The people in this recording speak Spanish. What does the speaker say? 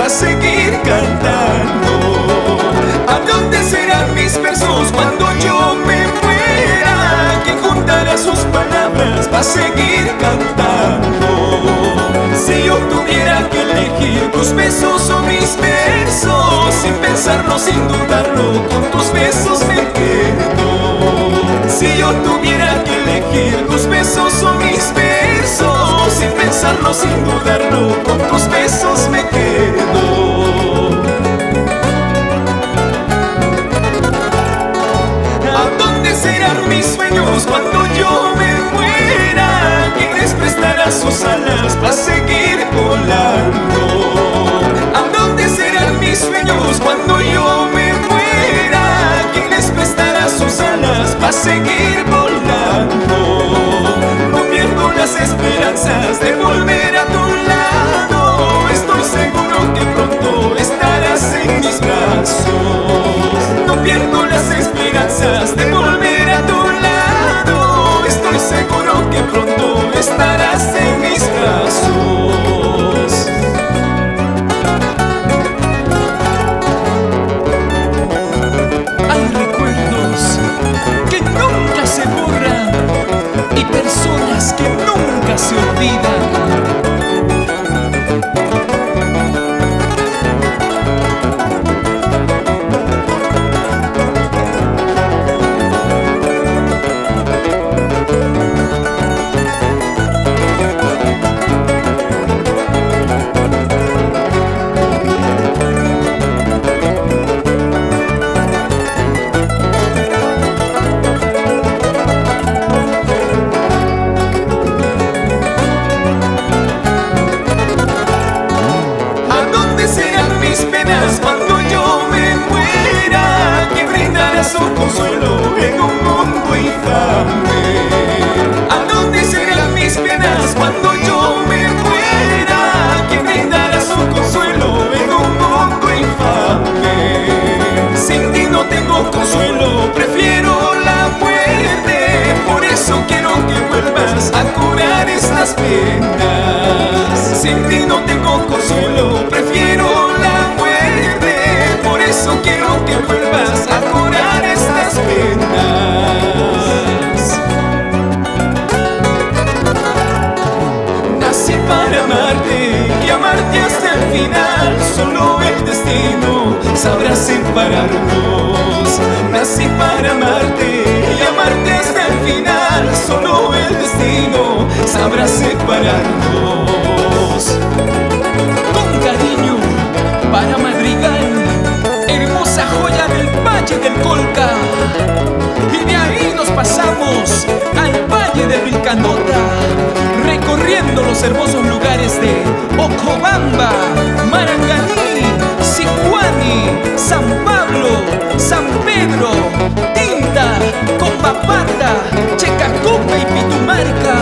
va a seguir cantando. ¿A dónde serán mis versos cuando yo me muera? ¿Quién juntará sus palabras va a seguir cantando? Si yo tuviera que elegir tus besos o mis versos, sin pensarlo, sin dudarlo, con tus besos me quedo. Si yo tuviera que elegir tus besos o mis versos, sin pensarlo, sin dudarlo, con tus besos me quedo. ¿A dónde serán mis sueños cuando yo me muera? ¿Quién les prestará sus alas para seguir volando? ¿A dónde serán mis sueños cuando yo me muera? ¿Quién les prestará sus alas para seguir volando? No pierdo las esperanzas de volver a tu lado. Estoy seguro que pronto estarás en mis brazos. No pierdo las esperanzas de volver a tu lado. Estoy seguro que pronto estarás en mis brazos. Hay recuerdos que nunca se borran y personas que nunca se olvidan. Cuando yo me muera, que brindará su consuelo en un mundo infame. ¿A dónde serán mis penas cuando yo me muera? Que brindará su consuelo en un mundo infame. Sin ti no tengo consuelo, prefiero la muerte. Por eso quiero que vuelvas a curar estas penas. Sin ti no tengo consuelo, prefiero la muerte. Por eso quiero que vuelvas a curar estas penas. Nací para amarte y amarte hasta el final. Solo el destino sabrá separarnos. Nací para amarte y amarte hasta el final. Solo el destino sabrá separarnos. Con cariño para Madrigal, hermosa joya del Valle del Colca. Y de ahí nos pasamos al Valle de Vilcanota, recorriendo los hermosos lugares de Ocobamba, Maranganí, Sicuani, San Pablo, San Pedro, Tinta, Copapata, Checacupa y Pitumarca.